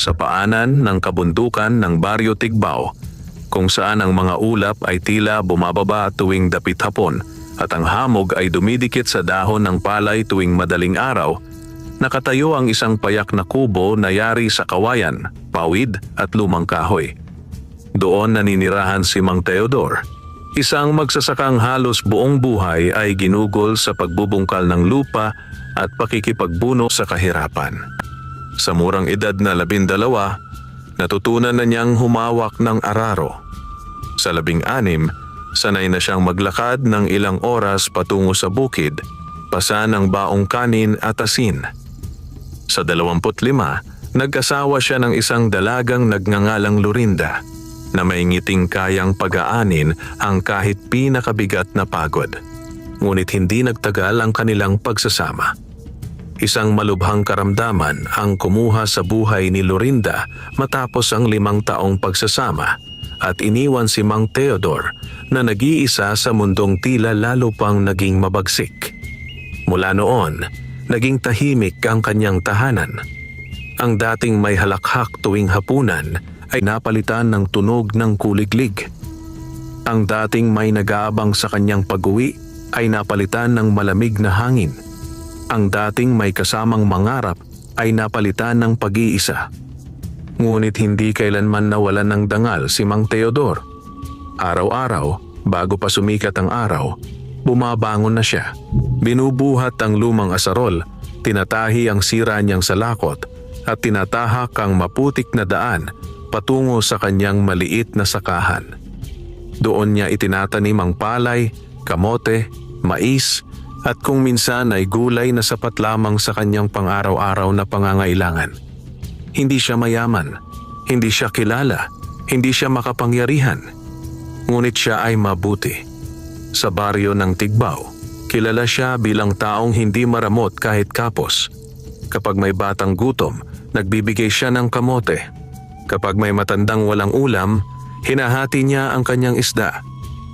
sa paanan ng kabundukan ng Baryo Tigbao, kung saan ang mga ulap ay tila bumababa tuwing dapit hapon at ang hamog ay dumidikit sa dahon ng palay tuwing madaling araw, nakatayo ang isang payak na kubo na yari sa kawayan, pawid at lumang kahoy. Doon naninirahan si Mang Teodor, isang magsasakang halos buong buhay ay ginugol sa pagbubungkal ng lupa at pakikipagbuno sa kahirapan. Sa murang edad na 12, natutunan na niyang humawak ng araro. Sa 16, sanay na siyang maglakad ng ilang oras patungo sa bukid, pasa ng baong kanin at asin. Sa 25, nag-asawa siya ng isang dalagang nagngangalang Lorinda, na may ngiting kayang pag-aanin ang kahit pinakabigat na pagod. Ngunit hindi nagtagal ang kanilang pagsasama. Isang malubhang karamdaman ang kumuha sa buhay ni Lorinda matapos ang 5 taong pagsasama at iniwan si Mang Teodor na nag-iisa sa mundong tila lalo pang naging mabagsik. Mula noon, naging tahimik ang kanyang tahanan. Ang dating may halakhak tuwing hapunan ay napalitan ng tunog ng kuliglig. Ang dating may nag-aabang sa kanyang pag-uwi ay napalitan ng malamig na hangin. Ang dating may kasamang mangarap ay napalitan ng pag-iisa. Ngunit hindi kailanman nawalan ng dangal si Mang Teodor. Araw-araw, bago pa sumikat ang araw, bumabangon na siya. Binubuhat ang lumang asarol, tinatahi ang sira niyang salakot at tinatahak ang maputik na daan patungo sa kanyang maliit na sakahan. Doon niya itinatanim ang palay, kamote, mais, at kung minsan ay gulay na sapat lamang sa kanyang pang-araw-araw na pangangailangan. Hindi siya mayaman, hindi siya kilala, hindi siya makapangyarihan. Ngunit siya ay mabuti. Sa baryo ng Tigbao, kilala siya bilang taong hindi maramot kahit kapos. Kapag may batang gutom, nagbibigay siya ng kamote. Kapag may matandang walang ulam, hinahati niya ang kanyang isda.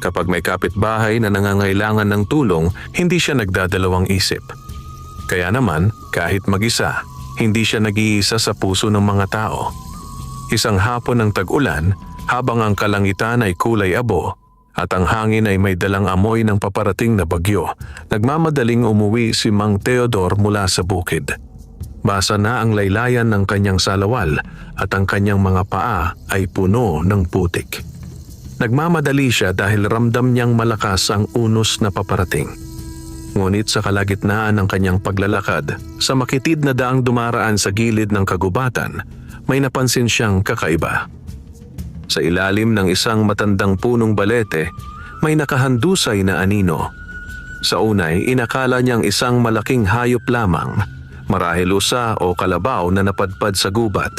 Kapag may kapitbahay na nangangailangan ng tulong, hindi siya nagdadalawang isip. Kaya naman, kahit mag-isa, hindi siya nag-iisa sa puso ng mga tao. Isang hapon ng tag-ulan, habang ang kalangitan ay kulay abo at ang hangin ay may dalang amoy ng paparating na bagyo, nagmamadaling umuwi si Mang Teodor mula sa bukid. Basa na ang laylayan ng kanyang salawal at ang kanyang mga paa ay puno ng putik. Nagmamadali siya dahil ramdam niyang malakas ang unos na paparating. Ngunit sa kalagitnaan ng kanyang paglalakad, sa makitid na daang dumaraan sa gilid ng kagubatan, may napansin siyang kakaiba. Sa ilalim ng isang matandang punong balete, may nakahandusay na anino. Sa unay, inakala niyang isang malaking hayop lamang, marahil usa o kalabaw na napadpad sa gubat.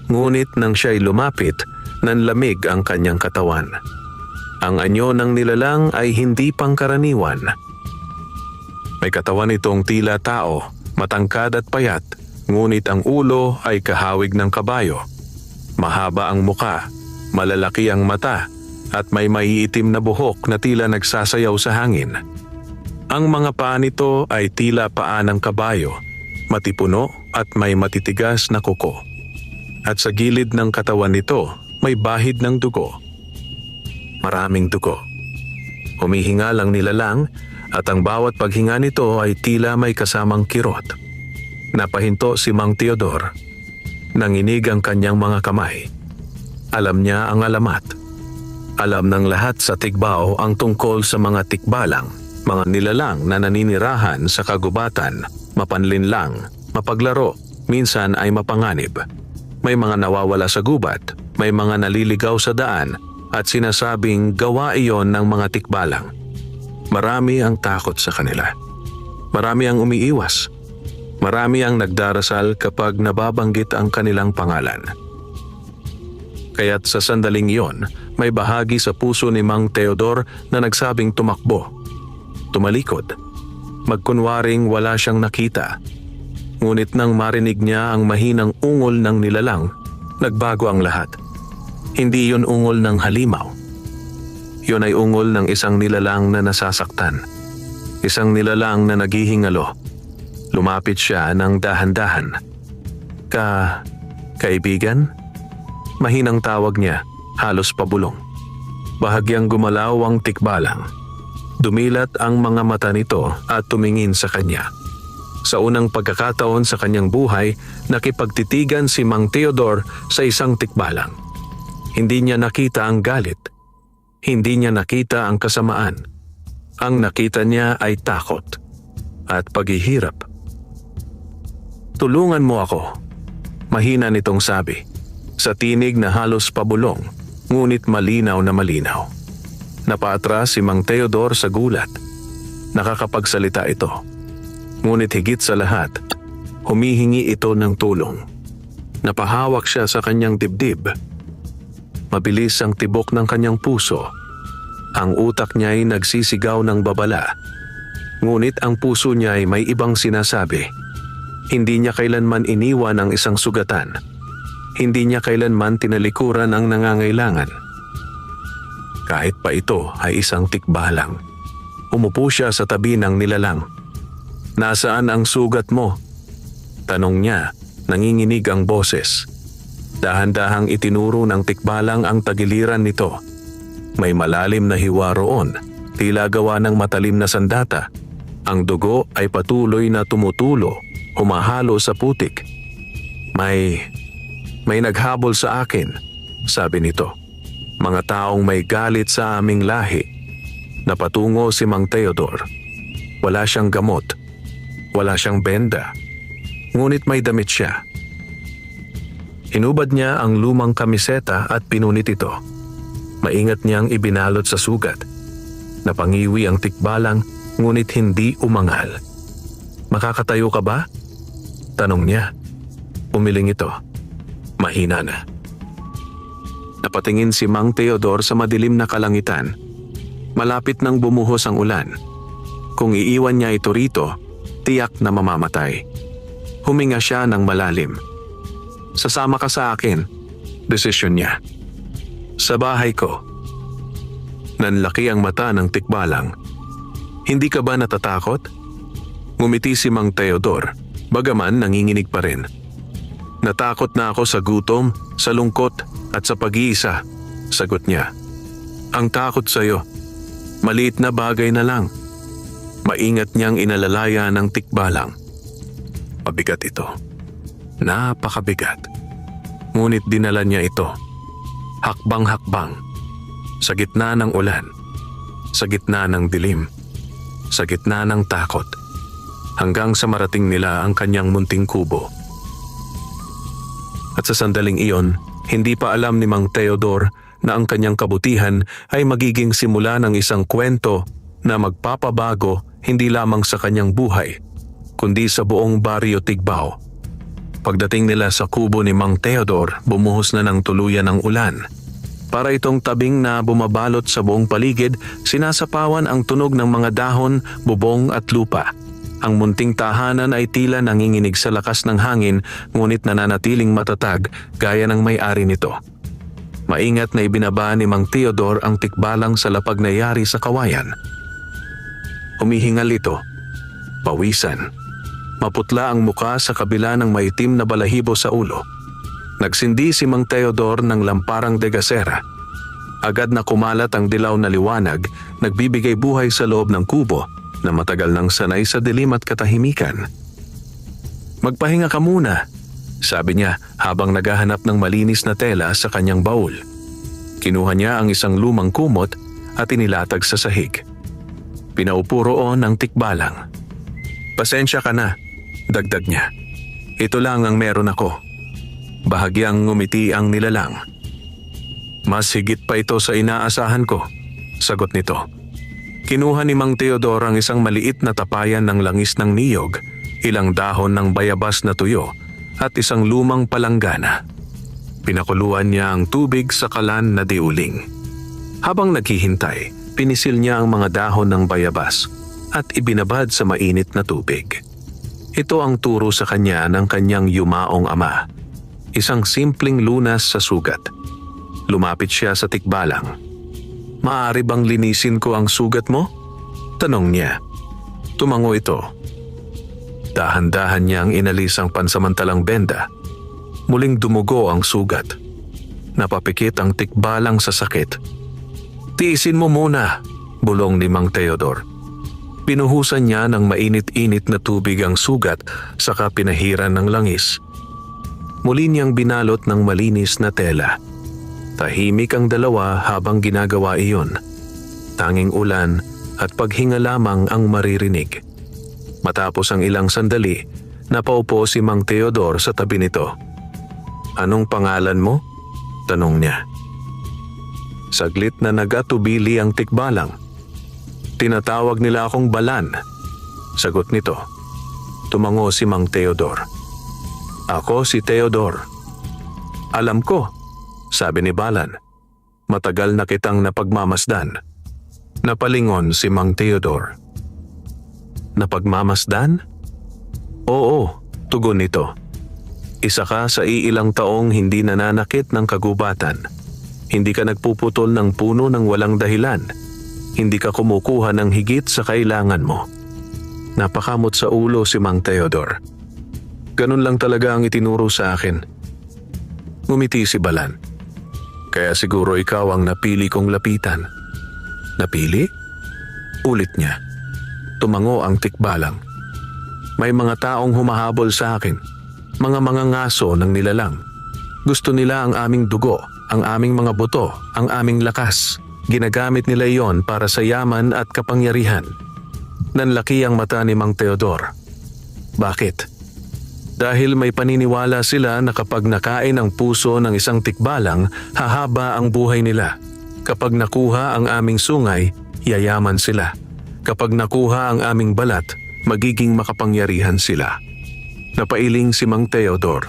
Ngunit nang siya'y lumapit, nanlamig ang kanyang katawan. Ang anyo ng nilalang ay hindi pangkaraniwan. May katawan itong tila tao, matangkad at payat, ngunit ang ulo ay kahawig ng kabayo. Mahaba ang muka, malalaki ang mata, at may maiitim na buhok na tila nagsasayaw sa hangin. Ang mga paa nito ay tila paa ng kabayo, matipuno at may matitigas na kuko. At sa gilid ng katawan nito, may bahid ng dugo. Maraming dugo. Humihinga lang nilalang at ang bawat paghinga nito ay tila may kasamang kirot. Napahinto si Mang Teodor. Nanginig ang kanyang mga kamay. Alam niya ang alamat. Alam ng lahat sa Tigbao ang tungkol sa mga tikbalang, mga nilalang na naninirahan sa kagubatan, mapanlinlang, mapaglaro, minsan ay mapanganib. May mga nawawala sa gubat, may mga naliligaw sa daan at sinasabing gawa iyon ng mga tikbalang. Marami ang takot sa kanila. Marami ang umiiwas. Marami ang nagdarasal kapag nababanggit ang kanilang pangalan. Kaya't sa sandaling iyon, may bahagi sa puso ni Mang Teodor na nagsabing tumakbo. Tumalikod. Magkunwaring wala siyang nakita. Ngunit nang marinig niya ang mahinang ungol ng nilalang, nagbago ang lahat. Hindi yun ungol ng halimaw. Yun ay ungol ng isang nilalang na nasasaktan. Isang nilalang na naghihingalo. Lumapit siya ng dahan-dahan. Kaibigan? Mahinang tawag niya, halos pabulong. Bahagyang gumalaw ang tikbalang. Dumilat ang mga mata nito at tumingin sa kanya. Sa unang pagkakataon sa kanyang buhay, nakipagtitigan si Mang Theodore sa isang tikbalang. Hindi niya nakita ang galit. Hindi niya nakita ang kasamaan. Ang nakita niya ay takot at paghihirap. "Tulungan mo ako," mahina nitong sabi, sa tinig na halos pabulong, ngunit malinaw na malinaw. Napaatras si Mang Theodore sa gulat. Nakakapagsalita ito. Ngunit higit sa lahat, humihingi ito ng tulong. Napahawak siya sa kanyang dibdib. Mabilis ang tibok ng kanyang puso. Ang utak niya ay nagsisigaw ng babala. Ngunit ang puso niya ay may ibang sinasabi. Hindi niya kailanman iniwan ang isang sugatan. Hindi niya kailanman tinalikuran ang nangangailangan. Kahit pa ito ay isang tikbalang. Umupo siya sa tabi ng nilalang. "Nasaan ang sugat mo?" tanong niya, nanginginig ang boses. Dahan-dahang itinuro ng tikbalang ang tagiliran nito. May malalim na hiwa roon, tila gawa ng matalim na sandata. Ang dugo ay patuloy na tumutulo, humahalo sa putik. May naghabol sa akin," sabi nito. "Mga taong may galit sa aming lahi." Napatungo si Mang Theodore. Wala siyang gamot. Wala siyang benda. Ngunit may damit siya. Hinubad niya ang lumang kamiseta at pinunit ito. Maingat niyang ibinalot sa sugat. Napangiwi ang tikbalang, ngunit hindi umangal. "Makakatayo ka ba?" tanong niya. Umiling ito. Mahina na. Napatingin si Mang Theodore sa madilim na kalangitan. Malapit nang bumuhos ang ulan. Kung iiwan niya ito rito, tiyak na mamamatay. Huminga siya ng malalim. "Sasama ka sa akin," desisyon niya. "Sa bahay ko." Nanlaki ang mata ng tikbalang. "Hindi ka ba natatakot?" Ngumiti si Mang Theodore, bagaman nanginginig pa rin. "Natakot na ako sa gutom, sa lungkot at sa pag-iisa," sagot niya. "Ang takot sa'yo, maliit na bagay na lang." Maingat niyang inalalaya ng tikbalang. Pabigat ito. Napakabigat. Ngunit dinala niya ito. Hakbang-hakbang. Sa gitna ng ulan. Sa gitna ng dilim. Sa gitna ng takot. Hanggang sa marating nila ang kanyang munting kubo. At sa sandaling iyon, hindi pa alam ni Mang Theodore na ang kanyang kabutihan ay magiging simula ng isang kwento na magpapabago hindi lamang sa kanyang buhay, kundi sa buong baryo Tigbao. Pagdating nila sa kubo ni Mang Theodore, bumuhos na ng tuluyan ang ulan. Para itong tabing na bumabalot sa buong paligid, sinasapawan ang tunog ng mga dahon, bubong at lupa. Ang munting tahanan ay tila nanginginig sa lakas ng hangin, ngunit nananatiling matatag gaya ng may-ari nito. Maingat na ibinaba ni Mang Theodore ang tikbalang sa lapag na yari sa kawayan. Humihingal ito. Pawisan. Maputla ang muka sa kabila ng maitim na balahibo sa ulo. Nagsindi si Mang Theodore ng lamparang de gasera. Agad na kumalat ang dilaw na liwanag, nagbibigay buhay sa loob ng kubo na matagal nang sanay sa dilim at katahimikan. "Magpahinga ka muna," sabi niya habang naghahanap ng malinis na tela sa kanyang baul. Kinuha niya ang isang lumang kumot at inilatag sa sahig. Pinaupo roon ang tikbalang. "Pasensya ka na," dagdag niya. "Ito lang ang meron ako." Bahagyang ngumiti ang nilalang. "Mas higit pa ito sa inaasahan ko," sagot nito. Kinuha ni Mang Theodore ang isang maliit na tapayan ng langis ng niyog, ilang dahon ng bayabas na tuyo, at isang lumang palanggana. Pinakuluan niya ang tubig sa kalan na diuling. Habang naghihintay, pinisil niya ang mga dahon ng bayabas at ibinabad sa mainit na tubig. Ito ang turo sa kanya ng kanyang yumaong ama. Isang simpleng lunas sa sugat. Lumapit siya sa tikbalang. "Maaari bang linisin ko ang sugat mo?" tanong niya. Tumango ito. Dahan-dahan niyang inalis ang pansamantalang benda. Muling dumugo ang sugat. Napapikit ang tikbalang sa sakit. "Tiisin mo muna," bulong ni Mang Teodor. Pinuhusan niya ng mainit-init na tubig ang sugat saka pinahiran ng langis. Muli niyang binalot ng malinis na tela. Tahimik ang dalawa habang ginagawa iyon. Tanging ulan at paghinga lamang ang maririnig. Matapos ang ilang sandali, napaupo si Mang Teodor sa tabi nito. "Anong pangalan mo?" tanong niya. Saglit na nagatubili ang tikbalang. "Tinatawag nila akong Balan," sagot nito. Tumango si Mang Teodor. "Ako si Teodor." "Alam ko," sabi ni Balan. "Matagal na kitang napagmamasdan." Napalingon si Mang Teodor. "Napagmamasdan?" "Oo," tugon nito. "Isa ka sa iilang taong hindi nananakit ng kagubatan. Hindi ka nagpuputol ng puno ng walang dahilan. Hindi ka kumukuha ng higit sa kailangan mo." Napakamot sa ulo si Mang Teodor. "Ganun lang talaga ang itinuro sa akin." Ngumiti si Balan. "Kaya siguro ikaw ang napili kong lapitan." "Napili?" ulit niya. Tumango ang tikbalang. "May mga taong humahabol sa akin. Mga ngaso ng nilalang. Gusto nila ang aming dugo, ang aming mga buto, ang aming lakas. Ginagamit nila iyon para sa yaman at kapangyarihan." Nanlaki ang mata ni Mang Teodor. "Bakit?" "Dahil may paniniwala sila na kapag nakain ang puso ng isang tikbalang, hahaba ang buhay nila. Kapag nakuha ang aming sungay, yayaman sila. Kapag nakuha ang aming balat, magiging makapangyarihan sila." Napailing si Mang Teodor.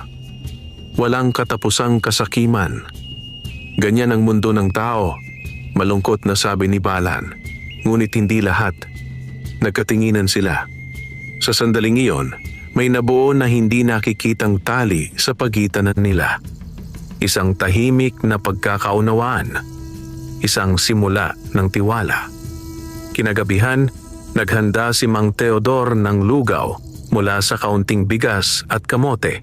Walang katapusang kasakiman. Ganyan ang mundo ng tao, malungkot na sabi ni Balan. Ngunit hindi lahat. Nagkatinginan sila. Sa sandaling iyon, may nabuo na hindi nakikitang tali sa pagitan nila. Isang tahimik na pagkakaunawaan. Isang simula ng tiwala. Kinagabihan, naghanda si Mang Teodor ng lugaw mula sa kaunting bigas at kamote.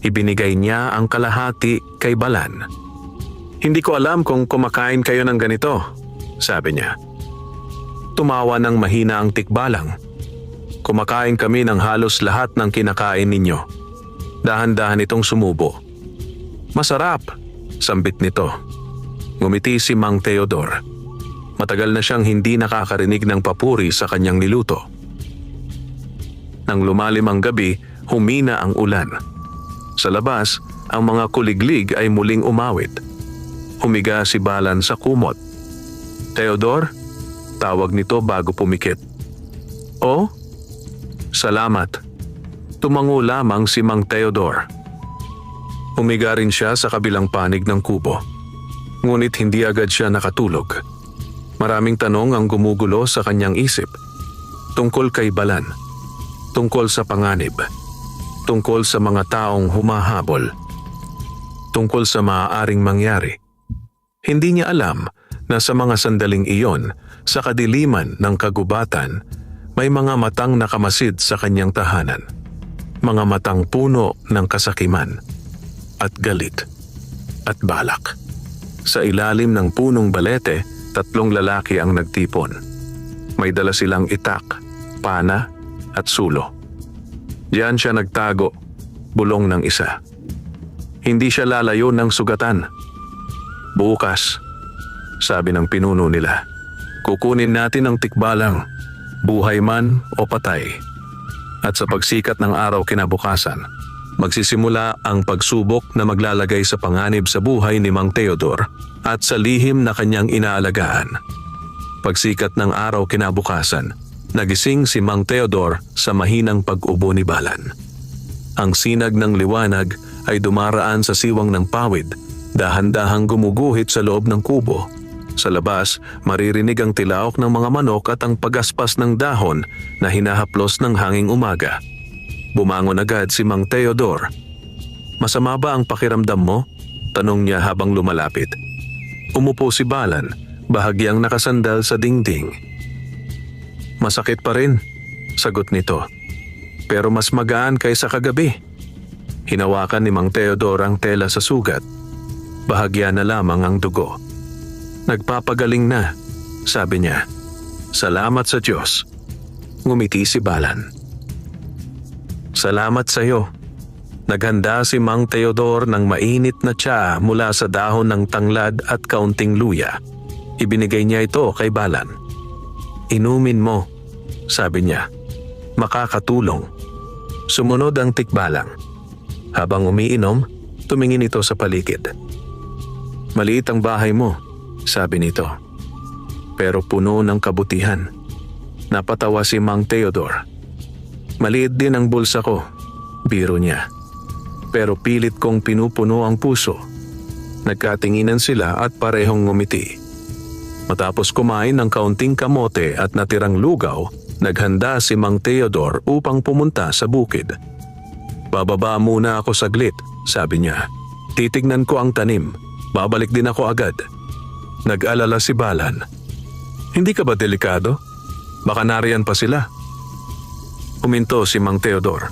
Ibinigay niya ang kalahati kay Balan. "Hindi ko alam kung kumakain kayo ng ganito," sabi niya. Tumawa ng mahina ang tikbalang. "Kumakain kami ng halos lahat ng kinakain ninyo." Dahan-dahan itong sumubo. "Masarap," sambit nito. Ngumiti si Mang Teodor. Matagal na siyang hindi nakakarinig ng papuri sa kanyang niluto. Nang lumalim ang gabi, humina ang ulan. Sa labas, ang mga kuliglig ay muling umawit. Humiga si Balan sa kumot. "Teodor?" tawag nito bago pumikit. "Oh? Salamat." Tumango lamang si Mang Teodor. Humiga rin siya sa kabilang panig ng kubo. Ngunit hindi agad siya nakatulog. Maraming tanong ang gumugulo sa kanyang isip. Tungkol kay Balan. Tungkol sa panganib. Tungkol sa mga taong humahabol. Tungkol sa maaaring mangyari. Hindi niya alam na sa mga sandaling iyon, sa kadiliman ng kagubatan, may mga matang nakamasid sa kanyang tahanan. Mga matang puno ng kasakiman at galit at balak. Sa ilalim ng punong balete, 3 lalaki ang nagtipon. May dala silang itak, pana at sulo. Diyan siya nagtago, bulong ng isa. Hindi siya lalayo ng sugatan. "Bukas," sabi ng pinuno nila, "kukunin natin ang tikbalang, buhay man o patay." At sa pagsikat ng araw kinabukasan, magsisimula ang pagsubok na maglalagay sa panganib sa buhay ni Mang Teodor at sa lihim na kanyang inaalagaan. Pagsikat ng araw kinabukasan, nagising si Mang Teodor sa mahinang pag-ubo ni Balan. Ang sinag ng liwanag ay dumaraan sa siwang ng pawid, dahan-dahang gumuguhit sa loob ng kubo. Sa labas, maririnig ang tilaok ng mga manok at ang pagaspas ng dahon na hinahaplos ng hanging umaga. Bumangon agad si Mang Teodor. "Masama ba ang pakiramdam mo?" tanong niya habang lumalapit. Umupo si Balan, bahagyang nakasandal sa dingding. "Masakit pa rin," sagot nito. "Pero mas magaan kaysa kagabi." Hinawakan ni Mang Teodor ang tela sa sugat. Bahagya na lamang ang dugo. Nagpapagaling na, sabi niya. Salamat sa Diyos. Ngumiti si Balan. Salamat sa iyo. Naghanda si Mang Teodor ng mainit na tsa mula sa dahon ng tanglad at kaunting luya. Ibinigay niya ito kay Balan. Inumin mo, sabi niya. Makakatulong. Sumunod ang tikbalang. Habang umiinom, tumingin ito sa paligid. Maliit ang bahay mo, sabi nito. Pero puno ng kabutihan. Napatawa si Mang Teodor. Maliit din ang bulsa ko, biro niya. Pero pilit kong pinupuno ang puso. Nagkatinginan sila at parehong ngumiti. Matapos kumain ng kaunting kamote at natirang lugaw, naghanda si Mang Teodor upang pumunta sa bukid. Bababa muna ako saglit, sabi niya. Titignan ko ang tanim. Babalik din ako agad. Nag-alala si Balan. Hindi ka ba delikado? Baka nariyan pa sila. Huminto si Mang Teodor.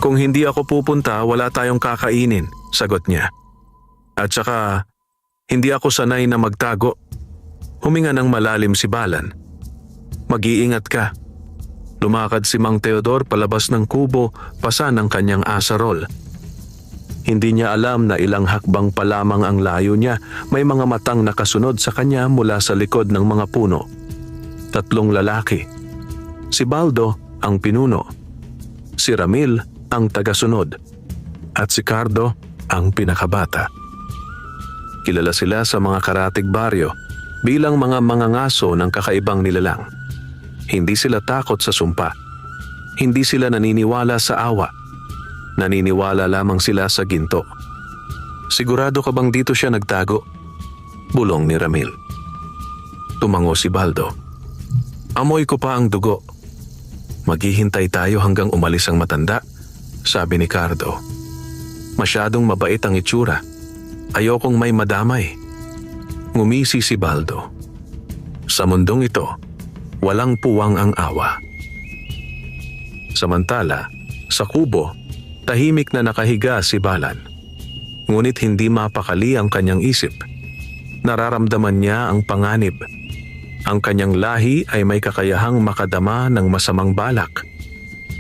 Kung hindi ako pupunta, wala tayong kakainin, sagot niya. At saka, hindi ako sanay na magtago. Huminga ng malalim si Balan. Mag-iingat ka. Lumakad si Mang Teodor palabas ng kubo, pasa ng kanyang asarol. Hindi niya alam na ilang hakbang pa lamang ang layo niya, may mga matang nakasunod sa kanya mula sa likod ng mga puno. 3 lalaki. Si Baldo ang pinuno. Si Ramil ang tagasunod. At si Cardo ang pinakabata. Kilala sila sa mga karatig baryo bilang mga mangangaso ng kakaibang nilalang. Hindi sila takot sa sumpa. Hindi sila naniniwala sa awa. Naniniwala lamang sila sa ginto. Sigurado ka bang dito siya nagtago? Bulong ni Ramil. Tumango si Baldo. Amoy ko pa ang dugo. Maghihintay tayo hanggang umalis ang matanda, sabi ni Cardo. Masyadong mabait ang itsura. Ayokong may madamay. Ngumisi si Baldo. Sa mundong ito, walang puwang ang awa. Samantala, sa kubo, tahimik na nakahiga si Balan. Ngunit hindi mapakali ang kanyang isip. Nararamdaman niya ang panganib. Ang kanyang lahi ay may kakayahang makadama ng masamang balak.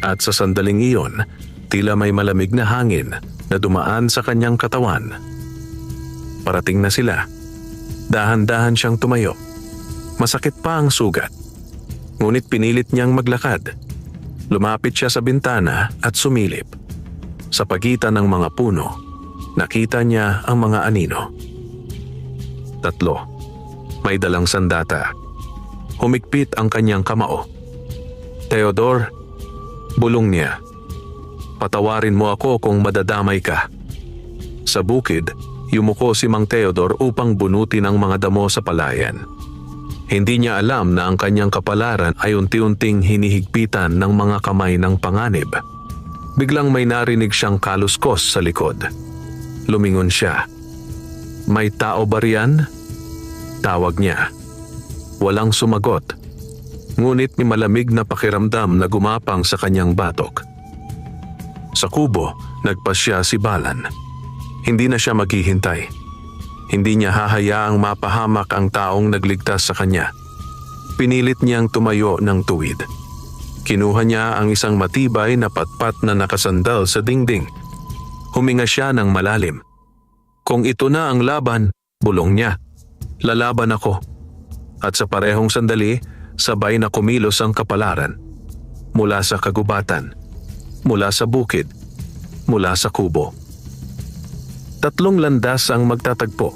At sa sandaling iyon, tila may malamig na hangin na dumaan sa kanyang katawan. Parating na sila. Dahan-dahan siyang tumayo. Masakit pa ang sugat. Ngunit pinilit niyang maglakad. Lumapit siya sa bintana at sumilip. Sa pagitan ng mga puno, nakita niya ang mga anino. 3. May dalang sandata. Humigpit ang kanyang kamao. Teodor, bulong niya. Patawarin mo ako kung madadamay ka. Sa bukid, yumuko si Mang Teodor upang bunutin ang mga damo sa palayan. Hindi niya alam na ang kanyang kapalaran ay unti-unting hinihigpitan ng mga kamay ng panganib. Biglang may narinig siyang kaluskos sa likod. Lumingon siya. May tao ba riyan? Tawag niya. Walang sumagot. Ngunit may malamig na pakiramdam na gumapang sa kanyang batok. Sa kubo, nagpasya si Balan. Hindi na siya maghihintay. Hindi niya hahayaang mapahamak ang taong nagligtas sa kanya. Pinilit niyang tumayo ng tuwid. Kinuha niya ang isang matibay na patpat na nakasandal sa dingding. Huminga siya ng malalim. Kung ito na ang laban, bulong niya, lalaban ako. At sa parehong sandali, sabay na kumilos ang kapalaran. Mula sa kagubatan, mula sa bukid, mula sa kubo. 3 landas ang magtatagpo.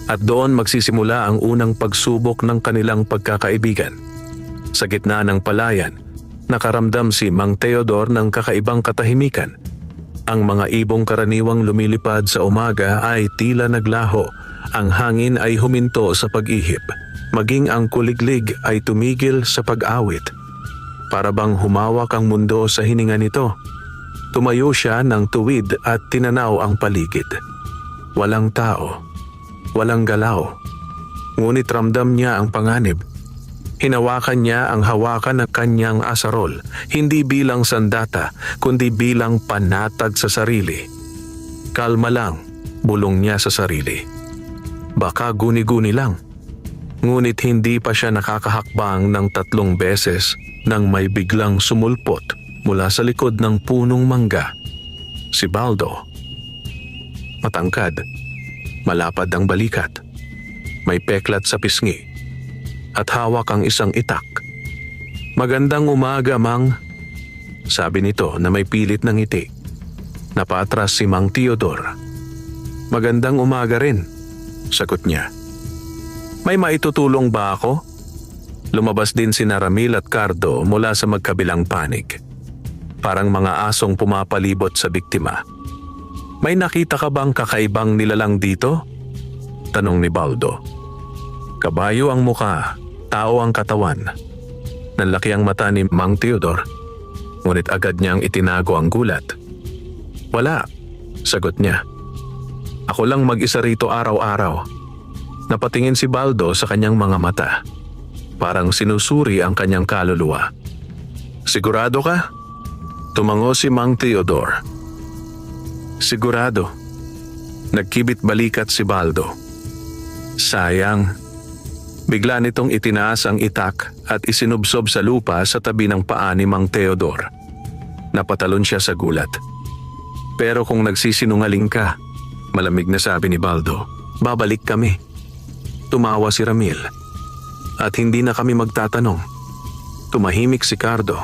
At doon magsisimula ang unang pagsubok ng kanilang pagkakaibigan. Sa gitna ng palayan, nakaramdam si Mang Teodor ng kakaibang katahimikan. Ang mga ibong karaniwang lumilipad sa umaga ay tila naglaho. Ang hangin ay huminto sa pag-ihip. Maging ang kuliglig ay tumigil sa pag-awit. Para bang humawak ang mundo sa hininga nito. Tumayo siya ng tuwid at tinanaw ang paligid. Walang tao. Walang galaw. Ngunit ramdam niya ang panganib. Hinawakan niya ang hawakan ng kanyang asarol, hindi bilang sandata, kundi bilang panatag sa sarili. Kalma lang, bulong niya sa sarili. Baka guni-guni lang. Ngunit hindi pa siya nakakahakbang ng 3 beses nang may biglang sumulpot mula sa likod ng punong mangga. Si Baldo. Matangkad, malapad ang balikat, may peklat sa pisngi, at hawak ang isang itak. "Magandang umaga, Mang," sabi nito na may pilit ng ngiti. Napaatras si Mang Teodor. "Magandang umaga rin," sagot niya. "May maitutulong ba ako?" Lumabas din si Ramil at Cardo mula sa magkabilang panig. Parang mga asong pumapalibot sa biktima. "May nakita ka bang kakaibang nilalang dito?" tanong ni Baldo. Kabayo ang muka, tao ang katawan. Nanlaki ang mata ni Mang Teodor, ngunit agad niyang itinago ang gulat. "Wala," sagot niya. "Ako lang mag-isa rito araw-araw." Napatingin si Baldo sa kanyang mga mata. Parang sinusuri ang kanyang kaluluwa. "Sigurado ka?" Tumango si Mang Teodor. "Sigurado." Nagkibit balikat si Baldo. Sayang. Bigla nitong itinaas ang itak at isinubsob sa lupa sa tabi ng paa ni Mang Teodor. Napatalon siya sa gulat. "Pero kung nagsisinungaling ka," malamig na sabi ni Baldo, "babalik kami." Tumawa si Ramil. "At hindi na kami magtatanong." Tumahimik si Cardo.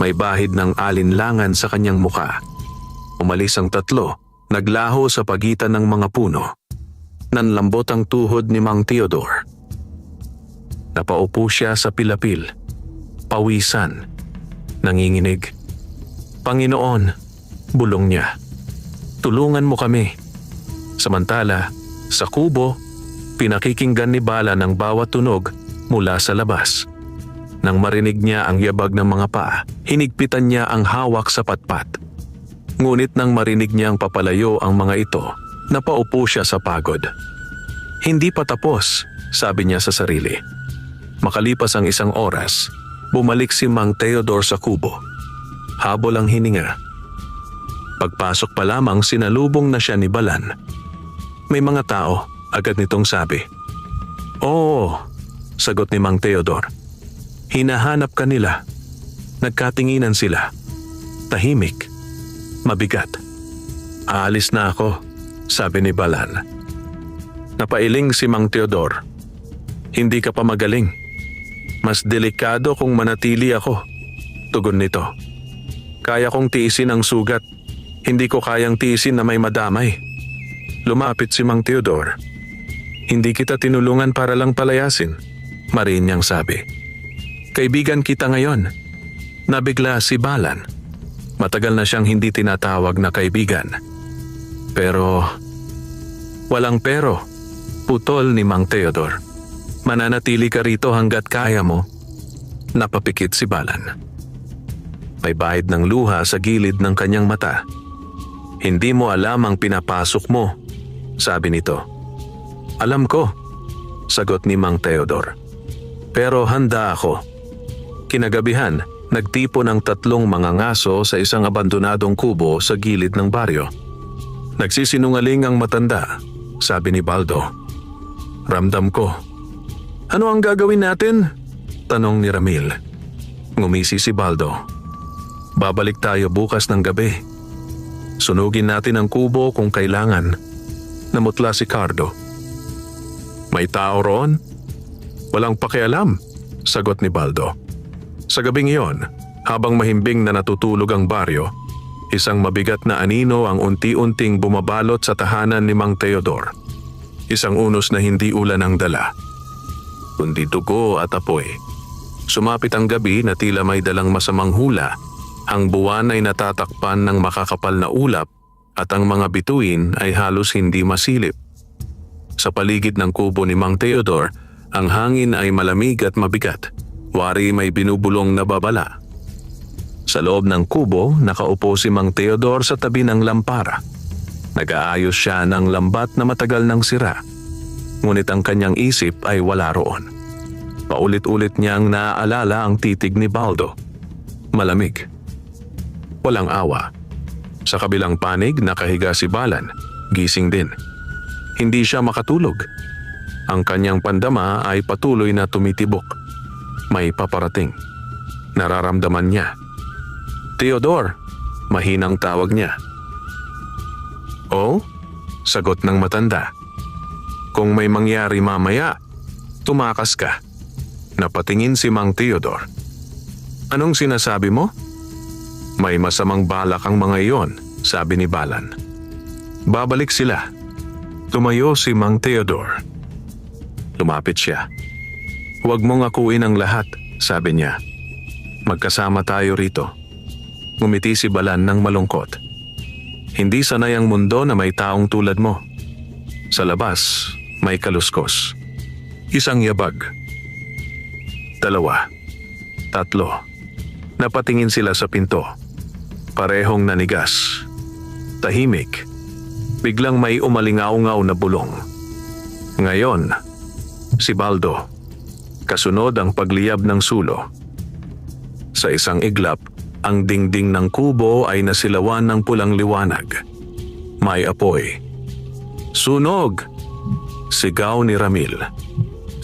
May bahid ng alinlangan sa kanyang muka. Umalis ang 3, naglaho sa pagitan ng mga puno. Nanlambot ang tuhod ni Mang Teodor. Napaupo siya sa pilapil. Pawisan. Nanginginig. "Panginoon," bulong niya, "tulungan mo kami." Samantala, sa kubo, pinakikinggan ni Bala ng bawat tunog mula sa labas. Nang marinig niya ang yabag ng mga paa, hinigpitan niya ang hawak sa patpat. Ngunit nang marinig niyang papalayo ang mga ito, napaupo siya sa pagod. "Hindi pa tapos," sabi niya sa sarili. Makalipas ang 1 oras, bumalik si Mang Teodor sa kubo. Habol ang hininga. Pagpasok pa lamang sinalubong na siya ni Balan. "May mga tao," agad nitong sabi. "Oo," sagot ni Mang Teodor. "Hinahanap ka nila." Nagkatinginan sila. Tahimik. Mabigat. "Aalis na ako," sabi ni Balan. Napailing si Mang Teodor. "Hindi ka pa magaling. Mas delikado kung manatili ako," tugon nito. "Kaya kong tiisin ang sugat. Hindi ko kayang tiisin na may madamay." Lumapit si Mang Teodor. "Hindi kita tinulungan para lang palayasin," marin niyang sabi. "Kaibigan kita ngayon." Nabigla si Balan. Matagal na siyang hindi tinatawag na kaibigan. "Pero..." "Walang pero," putol ni Mang Teodor. "Mananatili ka rito hanggat kaya mo." Napapikit si Balan. May bahid ng luha sa gilid ng kanyang mata. "Hindi mo alam ang pinapasok mo," sabi nito. "Alam ko," sagot ni Mang Teodor. "Pero handa ako." Kinagabihan, nagtipon ang 3 mga ngaso sa isang abandonadong kubo sa gilid ng baryo. "Nagsisinungaling ang matanda," sabi ni Baldo. "Ramdam ko." "Ano ang gagawin natin?" tanong ni Ramil. Ngumisi si Baldo. "Babalik tayo bukas ng gabi. Sunugin natin ang kubo kung kailangan." Namutla si Cardo. "May tao roon?" "Walang pakialam," sagot ni Baldo. Sa gabing iyon, habang mahimbing na natutulog ang baryo, isang mabigat na anino ang unti-unting bumabalot sa tahanan ni Mang Teodor. Isang unos na hindi ulan ang dala, kundi dugo at apoy. Sumapit ang gabi na tila may dalang masamang hula. Ang buwan ay natatakpan ng makakapal na ulap at ang mga bituin ay halos hindi masilip. Sa paligid ng kubo ni Mang Teodor, ang hangin ay malamig at mabigat. Wari may binubulong na babala. Sa loob ng kubo, nakaupo si Mang Teodor sa tabi ng lampara. Nag-aayos siya ng lambat na matagal nang sira. Ngunit ang kanyang isip ay wala roon. Paulit-ulit niyang naaalala ang titig ni Baldo. Malamig. Walang awa. Sa kabilang panig, nakahiga si Balan. Gising din. Hindi siya makatulog. Ang kanyang pandama ay patuloy na tumitibok. May paparating. Nararamdaman niya. Theodore, mahinang tawag niya. Oh? Sagot ng matanda. Kung may mangyari mamaya, tumakas ka. Napatingin si Mang Theodore. Anong sinasabi mo? May masamang balak ang mga iyon, sabi ni Balan. Babalik sila. Tumayo si Mang Theodore. Lumapit siya. Huwag mong akuin ang lahat, sabi niya. Magkasama tayo rito. Ngumiti si Balan ng malungkot. Hindi sanay ang mundo na may taong tulad mo. Sa labas, may kaluskos. Isang yabag. 2. 3. Napatingin sila sa pinto. Parehong nanigas. Tahimik. Biglang may umalingaw-ngaw na bulong. Ngayon, si Baldo. Kasunod ang pagliyab ng sulo. Sa isang iglap, ang dingding ng kubo ay nasilawan ng pulang liwanag. May apoy. Sunog! Sigaw ni Ramil.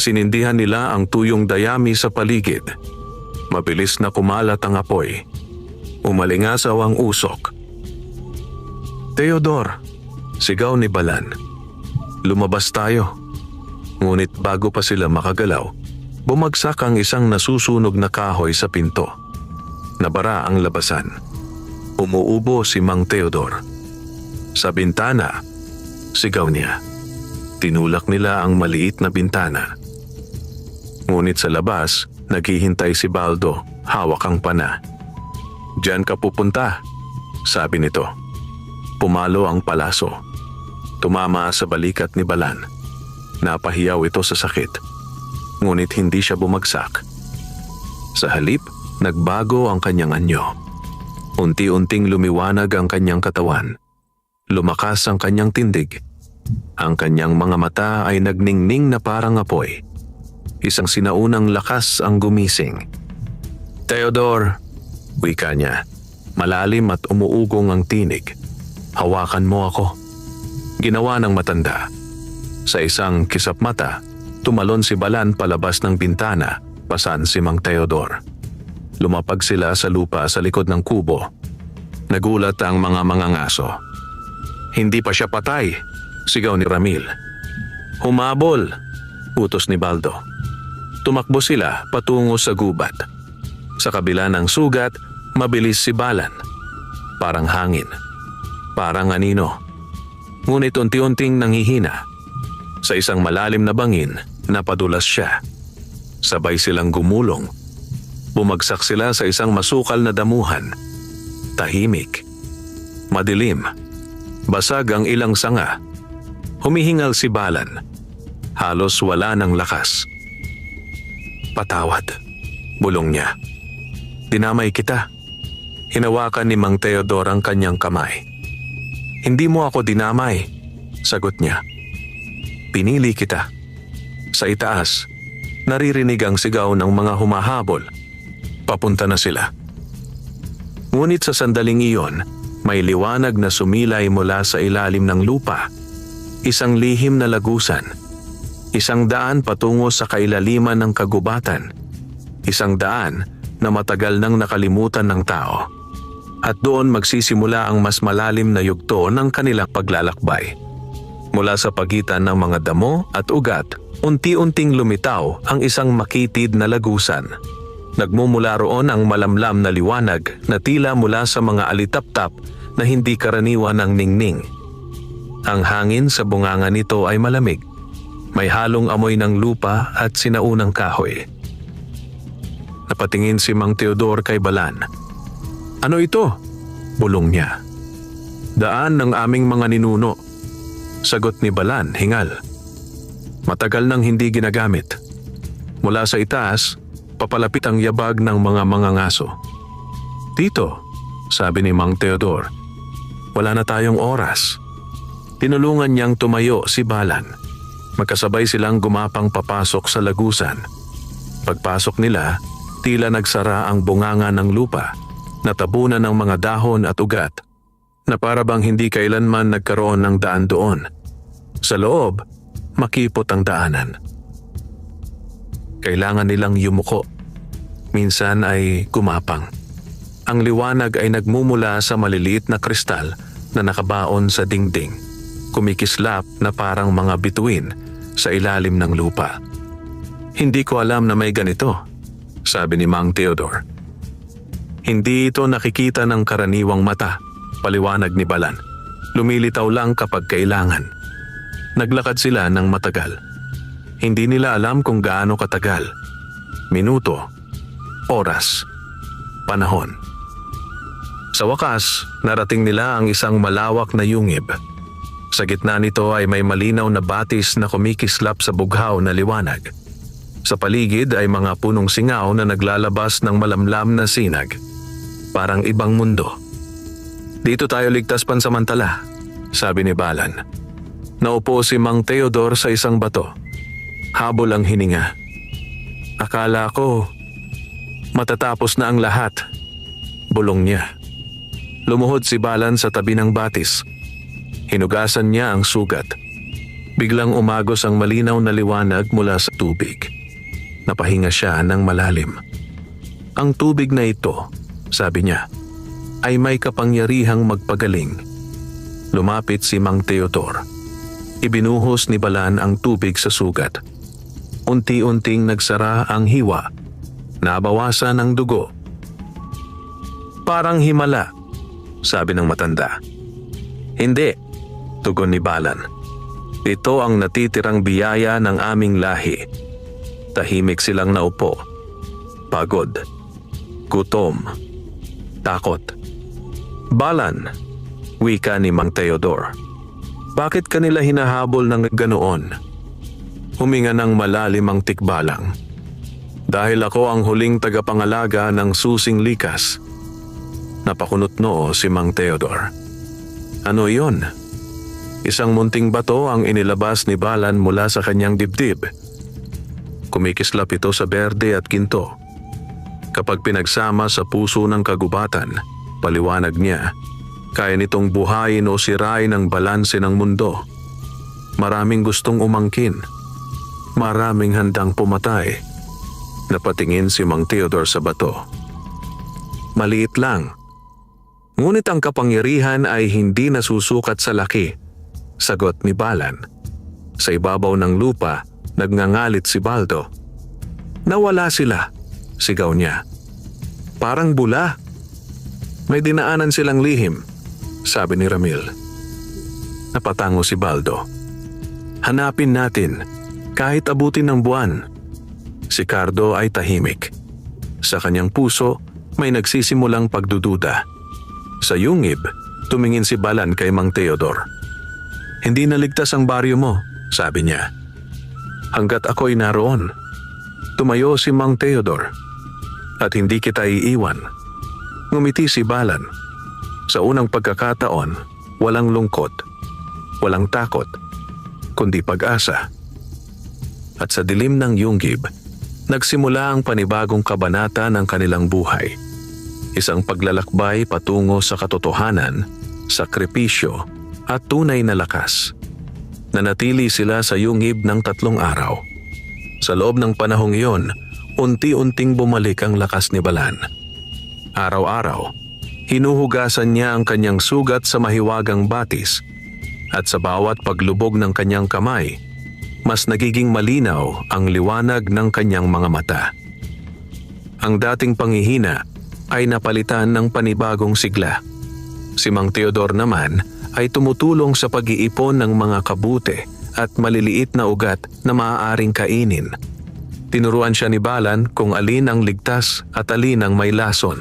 Sinindihan nila ang tuyong dayami sa paligid. Mabilis na kumalat ang apoy. Umalingasaw ang usok. Theodore! Sigaw ni Balan. Lumabas tayo. Ngunit bago pa sila makagalaw, bumagsak ang isang nasusunog na kahoy sa pinto. Nabara ang labasan. Umuubo si Mang Theodore. Sa bintana, sigaw niya. Tinulak nila ang maliit na bintana. Ngunit sa labas, naghihintay si Baldo, hawak ang pana. Diyan ka pupunta, sabi nito. Pumalo ang palaso. Tumama sa balikat ni Balan. Napahiyaw ito sa sakit. Ngunit hindi siya bumagsak. Sa halip, nagbago ang kanyang anyo. Unti-unting lumiwanag ang kanyang katawan. Lumakas ang kanyang tindig. Ang kanyang mga mata ay nagningning na parang apoy. Isang sinaunang lakas ang gumising. Theodore, wika niya. Malalim at umuugong ang tinig. Hawakan mo ako. Ginawa ng matanda. Sa isang kisap mata, tumalon si Balan palabas ng bintana, pasan si Mang Theodore. Lumapag sila sa lupa sa likod ng kubo. Nagulat ang mga mangangaso. Hindi pa siya patay, sigaw ni Ramil. Humabol, utos ni Baldo. Tumakbo sila patungo sa gubat. Sa kabila ng sugat, mabilis si Balan. Parang hangin. Parang anino. Ngunit unti-unting nanghihina. Sa isang malalim na bangin, napadulas siya. Sabay silang gumulong. Bumagsak sila sa isang masukal na damuhan. Tahimik. Madilim. Basag ang ilang sanga. Humihingal si Balan. Halos wala ng lakas. Patawad, bulong niya. Dinamay kita. Hinawakan ni Mang Theodore ang kanyang kamay. Hindi mo ako dinamay, sagot niya. Pinili kita. Sa itaas, naririnig ang sigaw ng mga humahabol. Papunta na sila. Ngunit sa sandaling iyon, may liwanag na sumilay mula sa ilalim ng lupa. Isang lihim na lagusan. Isang daan patungo sa kailaliman ng kagubatan. Isang daan na matagal nang nakalimutan ng tao. At doon magsisimula ang mas malalim na yugto ng kanilang paglalakbay. Mula sa pagitan ng mga damo at ugat, unti-unting lumitaw ang isang makitid na lagusan. Nagmumula roon ang malamlam na liwanag na tila mula sa mga alitaptap na hindi karaniwan ng ningning. Ang hangin sa bunganga nito ay malamig. May halong amoy ng lupa at sinaunang kahoy. Napatingin si Mang Theodore kay Balan. Ano ito? Bulong niya. Daan ng aming mga ninuno. Sagot ni Balan, hingal. Matagal nang hindi ginagamit. Mula sa itaas, papalapit ang yabag ng mga mangangaso. Tito, sabi ni Mang Theodore, wala na tayong oras. Tinulungan niyang tumayo si Balan. Magkasabay silang gumapang papasok sa lagusan. Pagpasok nila, tila nagsara ang bunganga ng lupa, natabunan ng mga dahon at ugat, na para bang hindi kailanman nagkaroon ng daan doon. Sa loob, makipot ang daanan. Kailangan nilang yumuko. Minsan ay gumapang. Ang liwanag ay nagmumula sa maliliit na kristal na nakabaon sa dingding, kumikislap na parang mga bituin sa ilalim ng lupa. Hindi ko alam na may ganito, sabi ni Mang Theodore. Hindi ito nakikita ng karaniwang mata, paliwanag ni Balan. Lumilitaw lang kapag kailangan. Naglakad sila ng matagal. Hindi nila alam kung gaano katagal. Minuto, oras, panahon. Sa wakas, narating nila ang isang malawak na yungib. Sa gitna nito ay may malinaw na batis na kumikislap sa bughaw na liwanag. Sa paligid ay mga punong singaw na naglalabas ng malamlam na sinag. Parang ibang mundo. Dito tayo ligtas pansamantala, sabi ni Balan. Naupo si Mang Theodore sa isang bato. Habol ang hininga. Akala ko, matatapos na ang lahat. Bulong niya. Lumuhod si Balan sa tabi ng batis. Hinugasan niya ang sugat. Biglang umagos ang malinaw na liwanag mula sa tubig. Napahinga siya ng malalim. Ang tubig na ito, sabi niya, ay may kapangyarihang magpagaling. Lumapit si Mang Theodore. Ibinuhos ni Balan ang tubig sa sugat. Unti-unting nagsara ang hiwa. Nabawasan ang dugo. Parang himala, sabi ng matanda. Hindi, tugon ni Balan. Ito ang natitirang biyaya ng aming lahi. Tahimik silang naupo. Pagod. Gutom. Takot. Balan, wika ni Mang Theodore. Bakit kanila hinahabol ng ganoon? Huminga ng malalim ang tikbalang. Dahil ako ang huling tagapangalaga ng susing likas. Napakunot noo si Mang Theodore. Ano iyon? Isang munting bato ang inilabas ni Balan mula sa kanyang dibdib. Kumikislap ito sa berde at ginto. Kapag pinagsama sa puso ng kagubatan, paliwanag niya, kaya nitong buhayin o sirain ang balanse ng mundo. Maraming gustong umangkin. Maraming handang pumatay. Napatingin si Mang Theodore sa bato. Maliit lang. Ngunit ang kapangyarihan ay hindi nasusukat sa laki, sagot ni Balan. Sa ibabaw ng lupa, nagngangalit si Baldo. Nawala sila, sigaw niya. Parang bula. May dinaanan silang lihim, sabi ni Ramil. Napatango si Baldo. Hanapin natin, kahit abutin ng buwan. Si Cardo ay tahimik. Sa kanyang puso, may nagsisimulang pagdududa. Sa yungib, tumingin si Balan kay Mang Theodore. Hindi naligtas ang baryo mo, sabi niya. Hanggat ako'y naroon. Tumayo si Mang Theodore. At hindi kita iiwan. Ngumiti si Balan. Sa unang pagkakataon, walang lungkot, walang takot, kundi pag-asa. At sa dilim ng yungib, nagsimula ang panibagong kabanata ng kanilang buhay. Isang paglalakbay patungo sa katotohanan, sakripisyo at tunay na lakas. Nanatili sila sa yungib ng 3 araw. Sa loob ng panahong iyon, unti-unting bumalik ang lakas ni Balan. Araw-araw, hinuhugasan niya ang kanyang sugat sa mahiwagang batis at sa bawat paglubog ng kanyang kamay, mas nagiging malinaw ang liwanag ng kanyang mga mata. Ang dating panghihina ay napalitan ng panibagong sigla. Si Mang Theodore naman ay tumutulong sa pag-iipon ng mga kabute at maliliit na ugat na maaaring kainin. Tinuruan siya ni Balan kung alin ang ligtas at alin ang may lason.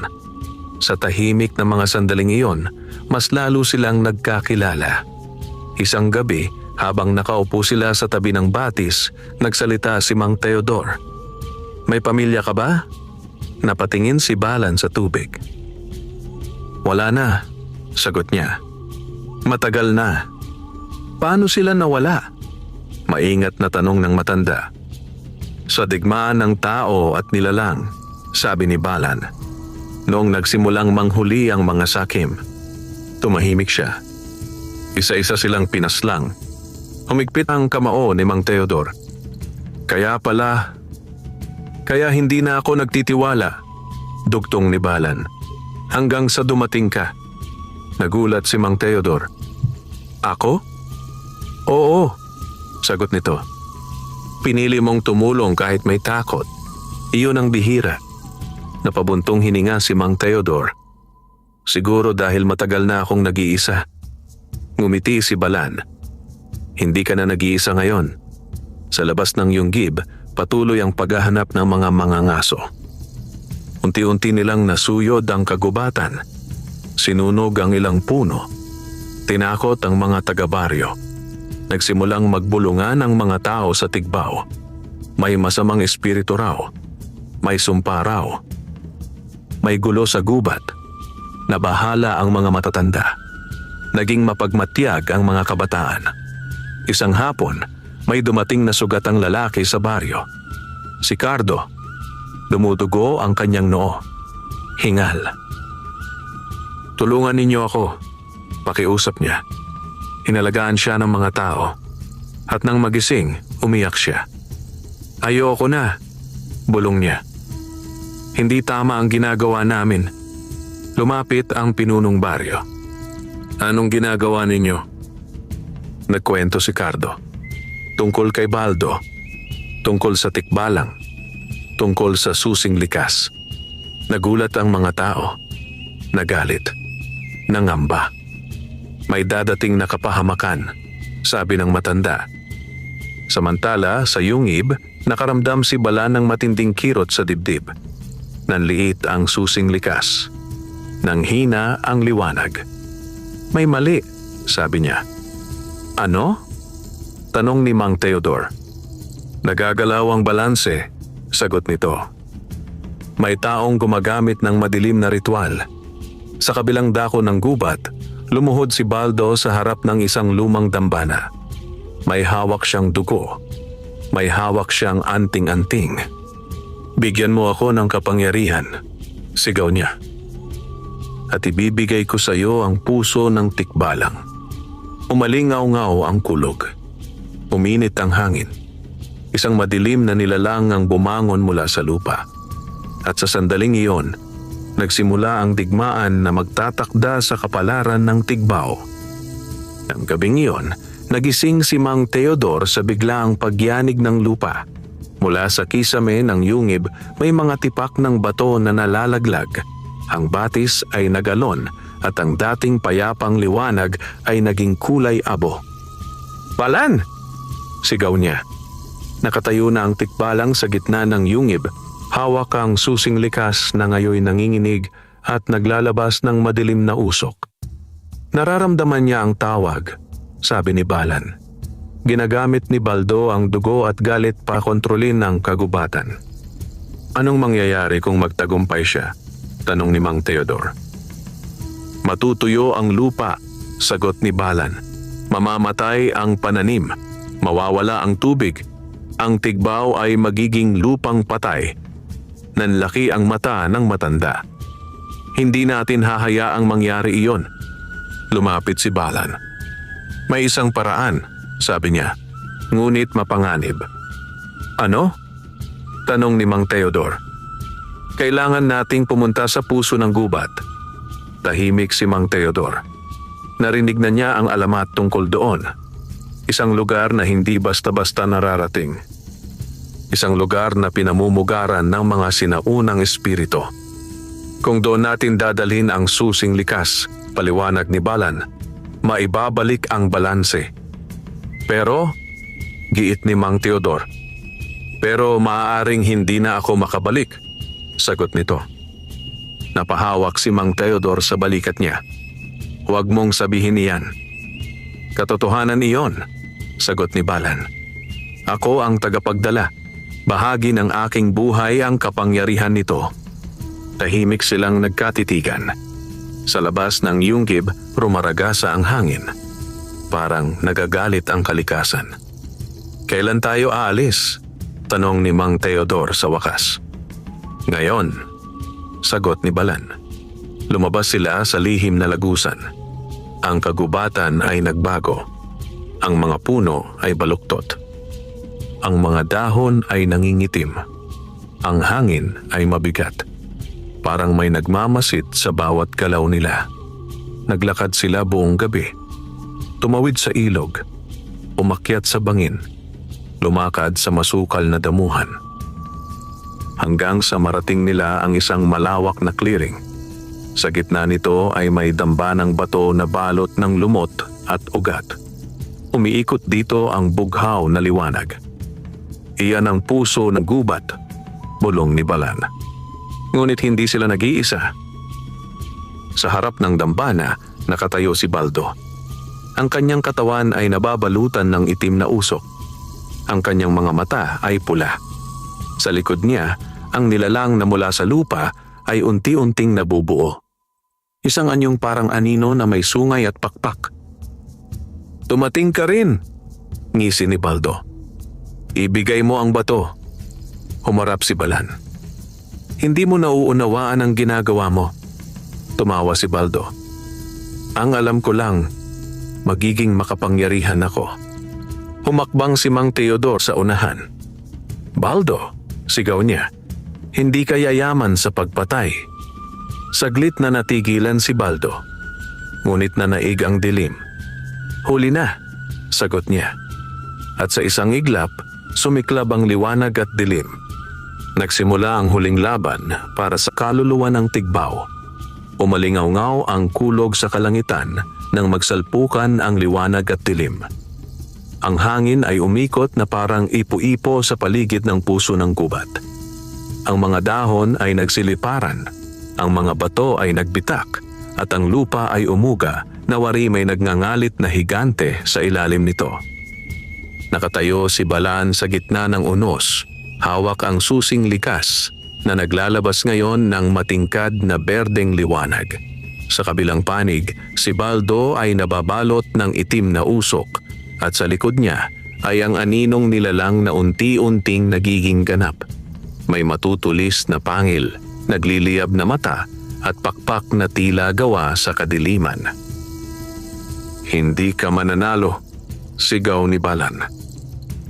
Sa tahimik na mga sandaling iyon, mas lalo silang nagkakilala. Isang gabi, habang nakaupo sila sa tabi ng batis, nagsalita si Mang Theodore. May pamilya ka ba? Napatingin si Balan sa tubig. Wala na, sagot niya. Matagal na. Paano sila nawala? Maingat na tanong ng matanda. Sa digmaan ng tao at nilalang, sabi ni Balan. Noong nagsimulang manghuli ang mga sakim, tumahimik siya. Isa-isa silang pinaslang. Humigpit ang kamao ni Mang Teodor. Kaya hindi na ako nagtitiwala, dugtong ni Balan. Hanggang sa dumating ka. Nagulat si Mang Teodor. Ako? Oo, sagot nito. Pinili mong tumulong kahit may takot. Iyon ang bihira. Napabuntong hininga si Mang Teodor. Siguro dahil matagal na akong nag-iisa. Ngumiti si Balan. Hindi ka na nag-iisa ngayon. Sa labas ng Yunggib, patuloy ang paghahanap ng mga mangangaso. Unti-unti nilang nasuyod ang kagubatan. Sinunog ang ilang puno. Tinakot ang mga taga-baryo. Nagsimulang magbulungan ang mga tao sa Tigbaw. May masamang espiritu raw. May sumpa raw. May gulo sa gubat. Nabahala ang mga matatanda. Naging mapagmatyag ang mga kabataan. Isang hapon, may dumating na sugatang lalaki sa baryo. Si Cardo. Dumudugo ang kanyang noo. Hingal. Tulungan ninyo ako. Pakiusap niya. Inalagaan siya ng mga tao. At nang magising, umiyak siya. Ayoko na, bulong niya. Hindi tama ang ginagawa namin. Lumapit ang pinunong baryo. Anong ginagawa ninyo? Nagkwento si Cardo. Tungkol kay Baldo. Tungkol sa tikbalang. Tungkol sa susing likas. Nagulat ang mga tao. Nagalit. Nangamba. May dadating na kapahamakan, sabi ng matanda. Samantala, sa Yunggib, nakaramdam si Balan ng matinding kirot sa dibdib. Nanliit ang susing likas. Nanghina ang liwanag. May mali, sabi niya. Ano? Tanong ni Mang Teodor. Nagagalaw ang balanse, sagot nito. May taong gumagamit ng madilim na ritual. Sa kabilang dako ng gubat, lumuhod si Baldo sa harap ng isang lumang dambana. May hawak siyang dugo. May hawak siyang anting-anting. Bigyan mo ako ng kapangyarihan, sigaw niya. At ibibigay ko sa iyo ang puso ng tikbalang. Umalingaw-ngaw ang kulog. Uminit ang hangin. Isang madilim na nilalang ang bumangon mula sa lupa. At sa sandaling iyon, nagsimula ang digmaan na magtatakda sa kapalaran ng Tigbaw. Ang gabing iyon, nagising si Mang Teodor sa biglaang pagyanig ng lupa. Mula sa kisame ng Yunggib, may mga tipak ng bato na nalalaglag. Ang batis ay nagalon at ang dating payapang liwanag ay naging kulay abo. Balan! Sigaw niya. Nakatayo na ang tikbalang sa gitna ng Yunggib. Hawak ang susing likas na ngayoy nanginginig at naglalabas ng madilim na usok. Nararamdaman niya ang tawag, sabi ni Balan. Ginagamit ni Baldo ang dugo at galit para kontrolin ang kagubatan. Anong mangyayari kung magtagumpay siya? Tanong ni Mang Teodor. Matutuyo ang lupa, sagot ni Balan. Mamamatay ang pananim, mawawala ang tubig. Ang Tigbaw ay magiging lupang patay. Nanlaki ang mata ng matanda. Hindi natin hahayaang mangyari iyon. Lumapit si Balan. May isang paraan, sabi niya. Ngunit mapanganib. Ano? Tanong ni Mang Teodor. Kailangan nating pumunta sa puso ng gubat. Tahimik si Mang Teodor. Narinig na niya ang alamat tungkol doon. Isang lugar na hindi basta-basta nararating. Isang lugar na pinamumugaran ng mga sinaunang espiritu. Kung doon natin dadalhin ang susing likas, paliwanag ni Balan, maibabalik ang balanse. Pero, giit ni Mang Teodor, pero maaaring hindi na ako makabalik, sagot nito. Napahawak si Mang Teodor sa balikat niya. Huwag mong sabihin iyan. Katotohanan iyon, sagot ni Balan. Ako ang tagapagdala. Bahagi ng aking buhay ang kapangyarihan nito. Tahimik silang nagkatitigan. Sa labas ng Yunggib, rumaragasa ang hangin. Parang nagagalit ang kalikasan. Kailan tayo aalis? Tanong ni Mang Teodor sa wakas. Ngayon, sagot ni Balan. Lumabas sila sa lihim na lagusan. Ang kagubatan ay nagbago. Ang mga puno ay baluktot. Ang mga dahon ay nangingitim. Ang hangin ay mabigat. Parang may nagmamasid sa bawat galaw nila. Naglakad sila buong gabi. Tumawid sa ilog. Umakyat sa bangin. Lumakad sa masukal na damuhan. Hanggang sa marating nila ang isang malawak na clearing. Sa gitna nito ay may dambanang bato na balot ng lumot at ugat. Umiikot dito ang bughaw na liwanag. Iyan ang puso ng gubat, bulong ni Balan. Ngunit hindi sila nag-iisa. Sa harap ng dambana, nakatayo si Baldo. Ang kanyang katawan ay nababalutan ng itim na usok. Ang kanyang mga mata ay pula. Sa likod niya, ang nilalang na mula sa lupa ay unti-unting nabubuo. Isang anyong parang anino na may sungay at pakpak. Dumating ka rin, ngisi ni Baldo. Ibigay mo ang bato. Humarap si Balan. Hindi mo nauunawaan ang ginagawa mo. Tumawa si Baldo. Ang alam ko lang, magiging makapangyarihan ako. Humakbang si Mang Teodor sa unahan. Baldo, sigaw niya. Hindi ka yayaman sa pagpatay. Saglit na natigilan si Baldo. Ngunit nanaig ang dilim. Huli na, sagot niya. At sa isang iglap, sumiklab ang liwanag at dilim. Nagsimula ang huling laban para sa kaluluwa ng Tigbaw. Umalingaw-ngaw ang kulog sa kalangitan nang magsalpukan ang liwanag at dilim. Ang hangin ay umikot na parang ipo-ipo sa paligid ng puso ng gubat. Ang mga dahon ay nagsiliparan, ang mga bato ay nagbitak, at ang lupa ay umuga na wari may nagngangalit na higante sa ilalim nito. Nakatayo si Balan sa gitna ng unos, hawak ang susing likas na naglalabas ngayon ng matingkad na berdeng liwanag. Sa kabilang panig, si Baldo ay nababalot ng itim na usok at sa likod niya ay ang aninong nilalang na unti-unting nagiging ganap. May matutulis na pangil, nagliliyab na mata at pakpak na tila gawa sa kadiliman. Hindi ka mananalo, sigaw ni Balan.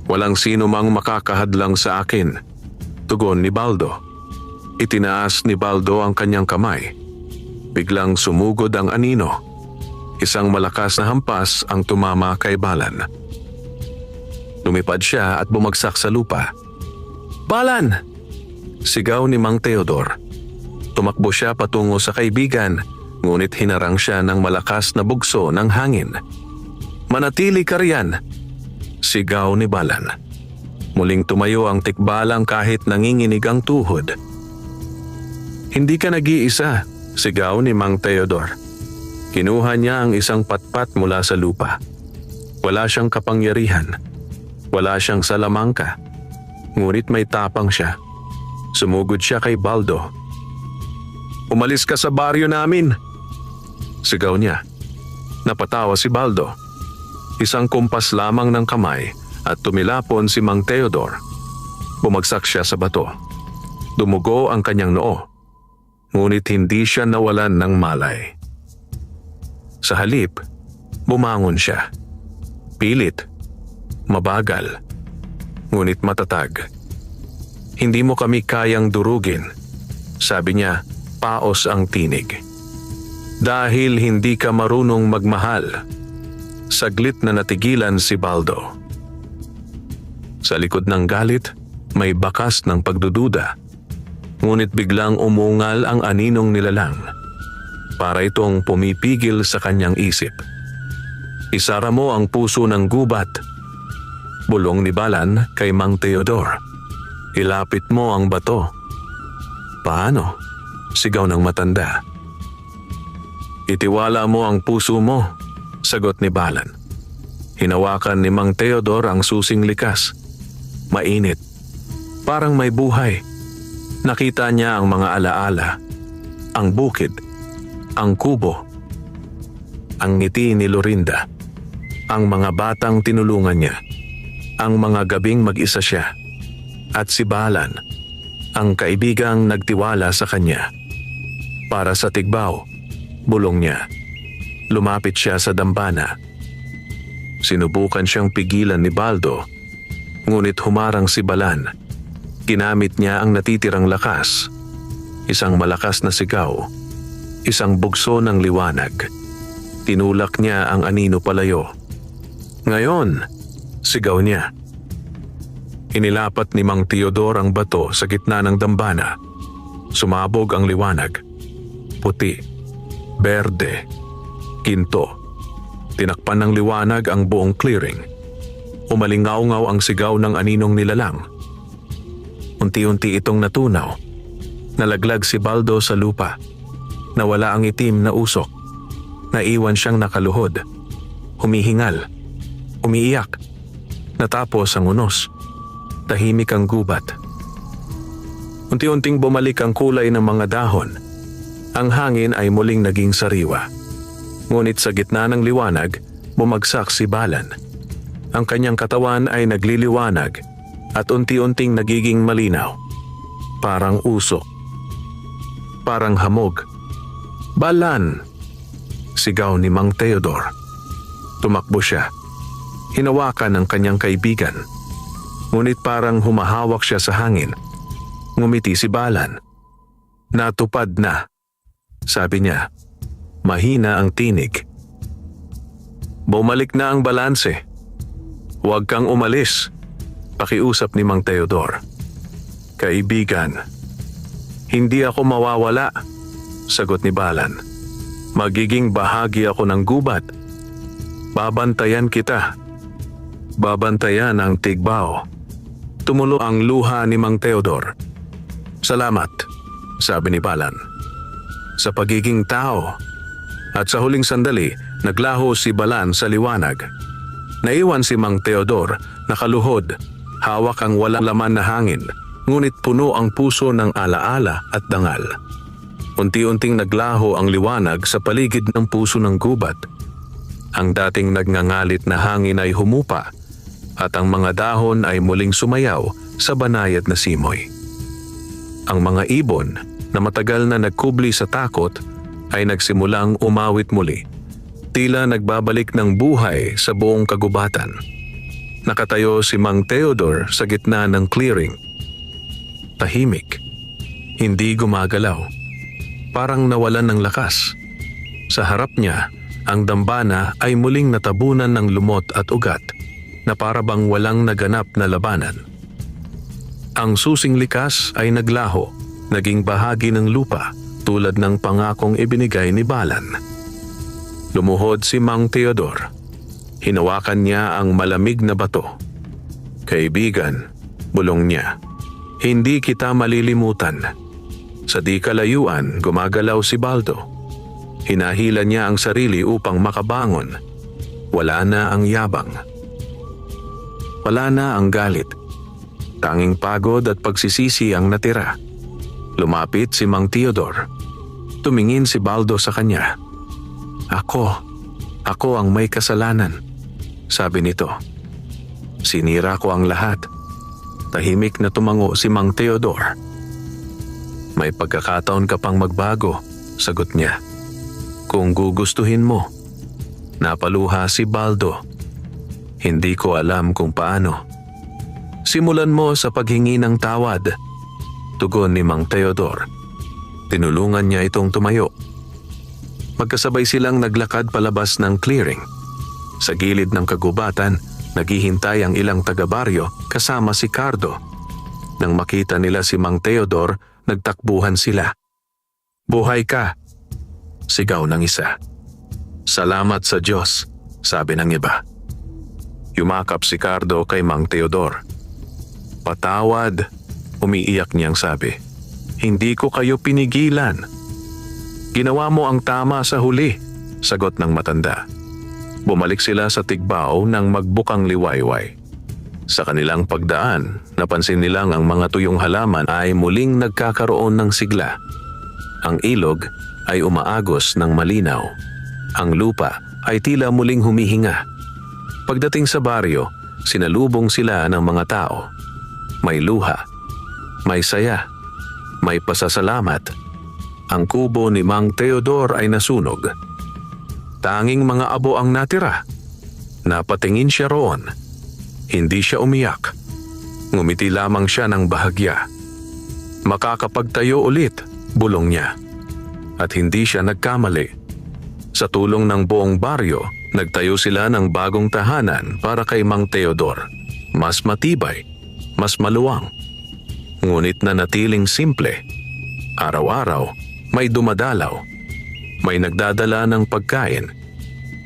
Walang sino mang makakahadlang sa akin, tugon ni Baldo. Itinaas ni Baldo ang kanyang kamay. Biglang sumugod ang anino. Isang malakas na hampas ang tumama kay Balan. Lumipad siya at bumagsak sa lupa. Balan! Sigaw ni Mang Teodor. Tumakbo siya patungo sa kaibigan, ngunit hinarang siya ng malakas na bugso ng hangin. Manatili ka riyan! Sigaw ni Balan. Muling tumayo ang tikbalang kahit nanginginig ang tuhod. Hindi ka nag-iisa, sigaw ni Mang Teodor. Kinuha niya ang isang patpat mula sa lupa. Wala siyang kapangyarihan. Wala siyang salamangka. Ngunit may tapang siya. Sumugod siya kay Baldo. Umalis ka sa baryo namin! Sigaw niya. Napatawa si Baldo. Isang kumpas lamang ng kamay at tumilapon si Mang Teodor. Bumagsak siya sa bato. Dumugo ang kanyang noo. Ngunit hindi siya nawalan ng malay. Sa halip, bumangon siya. Pilit, mabagal, ngunit matatag. Hindi mo kami kayang durugin, sabi niya, paos ang tinig. Dahil hindi ka marunong magmahal. Saglit na natigilan si Baldo. Sa likod ng galit, may bakas ng pagdududa. Ngunit biglang umungal ang aninong nilalang. Para itong pumipigil sa kanyang isip. Isara mo ang puso ng gubat. Bulong ni Balan kay Mang Teodor. Ilapit mo ang bato. Paano? Sigaw ng matanda. Itiwala mo ang puso mo, sagot ni Balan. Hinawakan ni Mang Teodor ang susing likas. Mainit. Parang may buhay. Nakita niya ang mga alaala. Ang bukid. Ang kubo, ang ngiti ni Lorinda, ang mga batang tinulungan niya, ang mga gabing mag-isa siya. at si Balan, ang kaibigang nagtiwala sa kanya. Para sa Tigbaw, bulong niya. Lumapit siya sa dambana. Sinubukan siyang pigilan ni Baldo, ngunit humarang si Balan. Ginamit niya ang natitirang lakas. Isang malakas na sigaw, isang bugso ng liwanag. Tinulak niya ang anino palayo. Ngayon, sigaw niya. Inilapat ni Mang Teodor ang bato sa gitna ng dambana. Sumabog ang liwanag. Puti, berde, ginto. Tinakpan ng liwanag ang buong clearing. Umalingaw-ngaw ang sigaw ng aninong nilalang. Unti-unti itong natunaw. Nalaglag si Baldo sa lupa. Nawala ang itim na usok. Naiwan siyang nakaluhod. Humihingal. Umiiyak. Natapos ang unos. Tahimik ang gubat. Unti-unting bumalik ang kulay ng mga dahon. Ang hangin ay muling naging sariwa. Ngunit sa gitna ng liwanag, bumagsak si Balan. Ang kanyang katawan ay nagliliwanag at unti-unting nagiging malinaw. Parang usok. Parang hamog. Balan! Sigaw ni Mang Teodor. Tumakbo siya. Hinawakan ng kanyang kaibigan. Ngunit parang humahawak siya sa hangin. Ngumiti si Balan. Natupad na, sabi niya. Mahina ang tinig. Bumalik na ang balanse. Huwag kang umalis, pakiusap ni Mang Teodor. Kaibigan, hindi ako mawawala, sagot ni Balan. Magiging bahagi ako ng gubat. Babantayan kita. Babantayan ang Tigbaw. Tumulo ang luha ni Mang Teodor. Salamat, sabi ni Balan. Sa pagiging tao. At sa huling sandali, naglaho si Balan sa liwanag. Naiwan si Mang Teodor, nakaluhod, hawak ang walang laman na hangin, ngunit puno ang puso ng alaala at dangal. Unti-unting naglaho ang liwanag sa paligid ng puso ng gubat. Ang dating nagngangalit na hangin ay humupa, at ang mga dahon ay muling sumayaw sa banayad na simoy. Ang mga ibon na matagal na nagkubli sa takot ay nagsimulang umawit muli. Tila nagbabalik ng buhay sa buong kagubatan. Nakatayo si Mang Teodor sa gitna ng clearing. Tahimik. Hindi gumagalaw. Parang nawalan ng lakas. Sa harap niya, ang dambana ay muling natabunan ng lumot at ugat na parabang walang naganap na labanan. Ang susing likas ay naglaho, naging bahagi ng lupa tulad ng pangakong ibinigay ni Balan. Lumuhod si Mang Teodor. Hinawakan niya ang malamig na bato. Kaibigan, bulong niya, hindi kita malilimutan. Sa di kalayuan, gumagalaw si Baldo. Hinahila niya ang sarili upang makabangon. Wala na ang yabang. Wala na ang galit. Tanging pagod at pagsisisi ang natira. Lumapit si Mang Teodor. Tumingin si Baldo sa kanya. Ako ang may kasalanan, sabi nito. Sinira ko ang lahat. Tahimik na tumango si Mang Teodor. May pagkakataon ka pang magbago, sagot niya. Kung gugustuhin mo. Napaluha si Baldo. Hindi ko alam kung paano. Simulan mo sa paghingi ng tawad, tugon ni Mang Teodor. Tinulungan niya itong tumayo. Magkasabay silang naglakad palabas ng clearing. Sa gilid ng kagubatan, naghihintay ang ilang taga-baryo kasama si Cardo. Nang makita nila si Mang Teodor, nagtakbuhan sila. Buhay ka! Sigaw ng isa. Salamat sa Diyos, sabi ng iba. Yumakap si Cardo kay Mang Teodor. Patawad, umiiyak niyang sabi. Hindi ko kayo pinigilan. Ginawa mo ang tama sa huli, sagot ng matanda. Bumalik sila sa Tigbaw nang magbukang liwayway. Sa kanilang pagdaan, napansin nilang ang mga tuyong halaman ay muling nagkakaroon ng sigla. Ang ilog ay umaagos ng malinaw. Ang lupa ay tila muling humihinga. Pagdating sa baryo, sinalubong sila ng mga tao. May luha, may saya, may pasasalamat. Ang kubo ni Mang Teodor ay nasunog. Tanging mga abo ang natira. Napatingin siya roon. Hindi siya umiyak. Ngumiti lamang siya ng bahagya. Makakapagtayo ulit, bulong niya. At hindi siya nagkamali. Sa tulong ng buong baryo, nagtayo sila ng bagong tahanan para kay Mang Teodor. Mas matibay, mas maluwang. Ngunit nanatiling simple. Araw-araw, may dumadalaw. May nagdadala ng pagkain.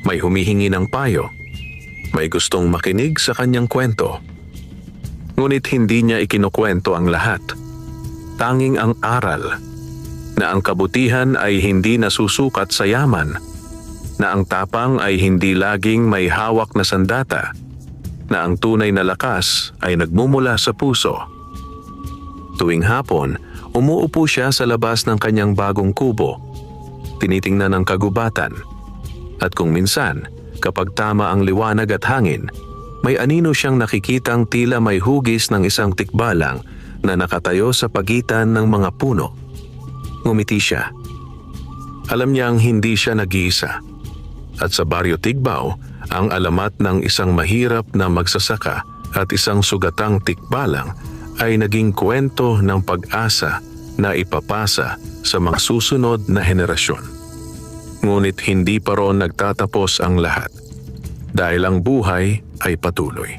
May humihingi ng payo. May gustong makinig sa kanyang kwento. Ngunit hindi niya ikinukwento ang lahat. Tanging ang aral na ang kabutihan ay hindi nasusukat sa yaman, na ang tapang ay hindi laging may hawak na sandata, na ang tunay na lakas ay nagmumula sa puso. Tuwing hapon, umuupo siya sa labas ng kanyang bagong kubo. Tinitingnan ang kagubatan. At kung minsan, kapag tama ang liwanag at hangin, may anino siyang nakikitang tila may hugis ng isang tikbalang na nakatayo sa pagitan ng mga puno. Ngumiti siya. Alam niyang hindi siya nag-iisa. At sa Baryo Tigbao, ang alamat ng isang mahirap na magsasaka at isang sugatang tikbalang ay naging kwento ng pag-asa na ipapasa sa mga susunod na henerasyon. Ngunit hindi pa roon nagtatapos ang lahat dahil ang buhay ay patuloy.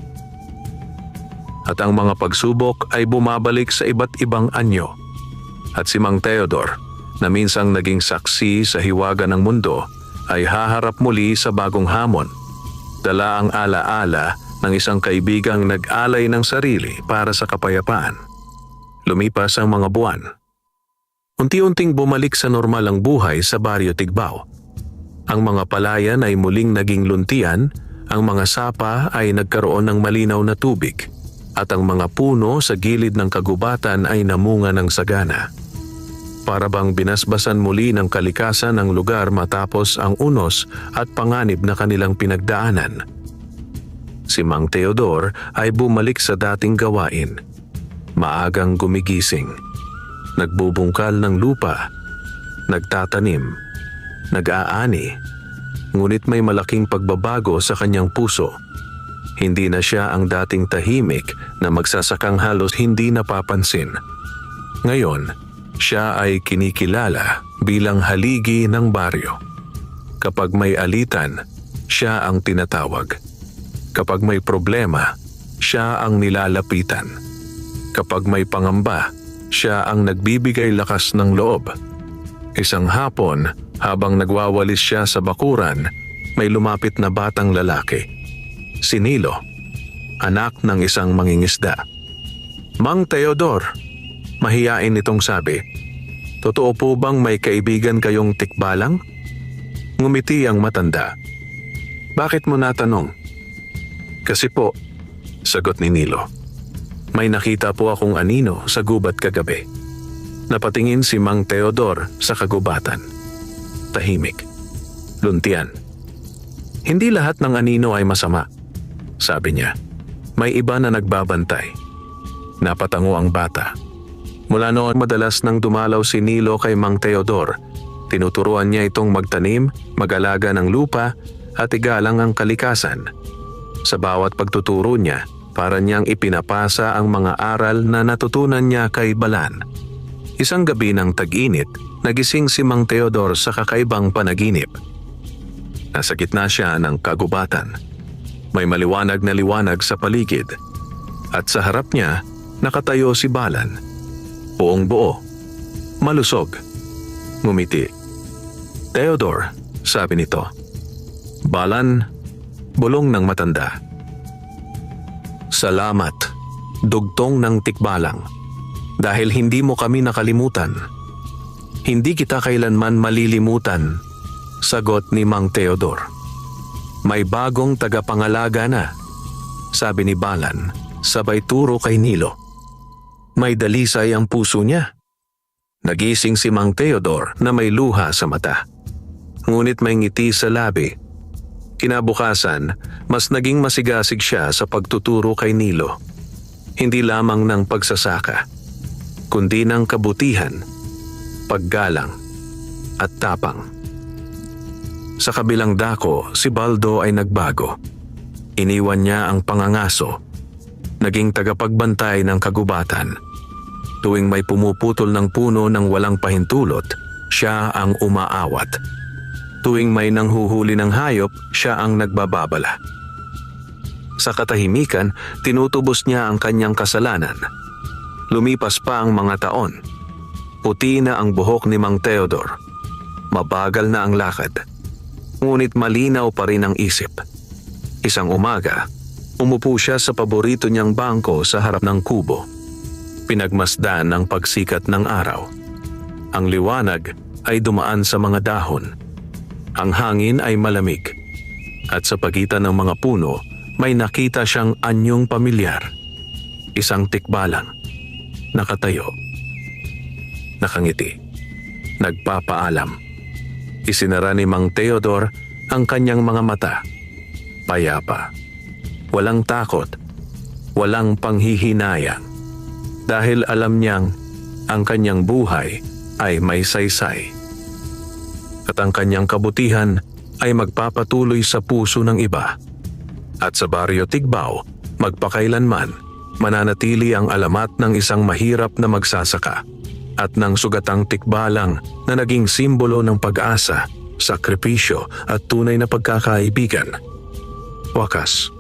At ang mga pagsubok ay bumabalik sa iba't ibang anyo. At si Mang Teodor, na minsang naging saksi sa hiwaga ng mundo, ay haharap muli sa bagong hamon. Dala ang alaala ng isang kaibigang nag-alay ng sarili para sa kapayapaan. Lumipas ang mga buwan. Unti-unting bumalik sa normal ang buhay sa Baryo Tigbao. Ang mga palayan ay muling naging luntian, ang mga sapa ay nagkaroon ng malinaw na tubig, at ang mga puno sa gilid ng kagubatan ay namunga ng sagana. Para bang binasbasan muli ng kalikasan ang lugar matapos ang unos at panganib na kanilang pinagdaanan. Si Mang Teodor ay bumalik sa dating gawain. Maagang gumigising. Nagbubungkal ng lupa. Nagtatanim. Nag-aani. Ngunit may malaking pagbabago sa kanyang puso. Hindi na siya ang dating tahimik na magsasakang halos hindi napapansin. Ngayon, siya ay kinikilala bilang haligi ng baryo. Kapag may alitan, siya ang tinatawag. Kapag may problema, siya ang nilalapitan. Kapag may pangamba, siya ang nagbibigay lakas ng loob. Isang hapon, habang nagwawalis siya sa bakuran, may lumapit na batang lalaki. Si Nilo, anak ng isang mangingisda. Mang Teodor, mahiyain itong sabi, "Totoo po bang may kaibigan kayong tikbalang?" Ngumiti ang matanda. "Bakit mo natanong?" "Kasi po," sagot ni Nilo, "may nakita po akong anino sa gubat kagabi." Napatingin si Mang Teodor sa kagubatan. Tahimik. Luntian. "Hindi lahat ng anino ay masama," sabi niya. "May iba na nagbabantay." Napatango ang bata. Mula noon madalas nang dumalaw si Nilo kay Mang Teodor. Tinuturuan niya itong magtanim, mag-alaga ng lupa at igalang ang kalikasan. Sa bawat pagtuturo niya, para niyang ipinapasa ang mga aral na natutunan niya kay Balan. Isang gabi ng tag-init, nagising si Mang Teodor sa kakaibang panaginip. Nasa gitna siya ng kagubatan. May maliwanag na liwanag sa paligid. At sa harap niya, nakatayo si Balan. Buong buo. Malusog. Ngumiti. "Teodor," sabi nito. "Balan," bulong ng matanda. "Salamat, dugtong ng tikbalang. Dahil hindi mo kami nakalimutan. Hindi kita kailanman malilimutan," sagot ni Mang Teodor. "May bagong tagapangalaga na," sabi ni Balan, sabay turo kay Nilo. May dalisay ang puso niya. Nagising si Mang Teodor na may luha sa mata. Ngunit may ngiti sa labi. Kinabukasan, mas naging masigasig siya sa pagtuturo kay Nilo. hindi lamang ng pagsasaka, kundi ng kabutihan, paggalang, at tapang. Sa kabilang dako, si Baldo ay nagbago. Iniwan niya ang pangangaso, naging tagapagbantay ng kagubatan. Tuwing may pumuputol ng puno ng walang pahintulot, siya ang umaawat. Tuwing may nanghuhuli ng hayop, siya ang nagbababala. Sa katahimikan, tinutubos niya ang kanyang kasalanan. Lumipas pa ang mga taon. Puti na ang buhok ni Mang Teodor. Mabagal na ang lakad. Ngunit malinaw pa rin ang isip. Isang umaga, umupo siya sa paborito niyang bangko sa harap ng kubo. Pinagmasdan ang pagsikat ng araw. Ang liwanag ay dumaan sa mga dahon. Ang hangin ay malamig. At sa pagitan ng mga puno, may nakita siyang anyong pamilyar. Isang tikbalang. Nakatayo. Nakangiti. Nagpapaalam. Isinara ni Mang Teodor ang kanyang mga mata. Payapa. Walang takot. Walang panghihinayang. Dahil alam niyang ang kanyang buhay ay may saysay. At ang kanyang kabutihan ay magpapatuloy sa puso ng iba. At sa Baryo Tigbao, magpakailanman, mananatili ang alamat ng isang mahirap na magsasaka at ng sugatang tikbalang na naging simbolo ng pag-asa, sakripisyo at tunay na pagkakaibigan. Wakas.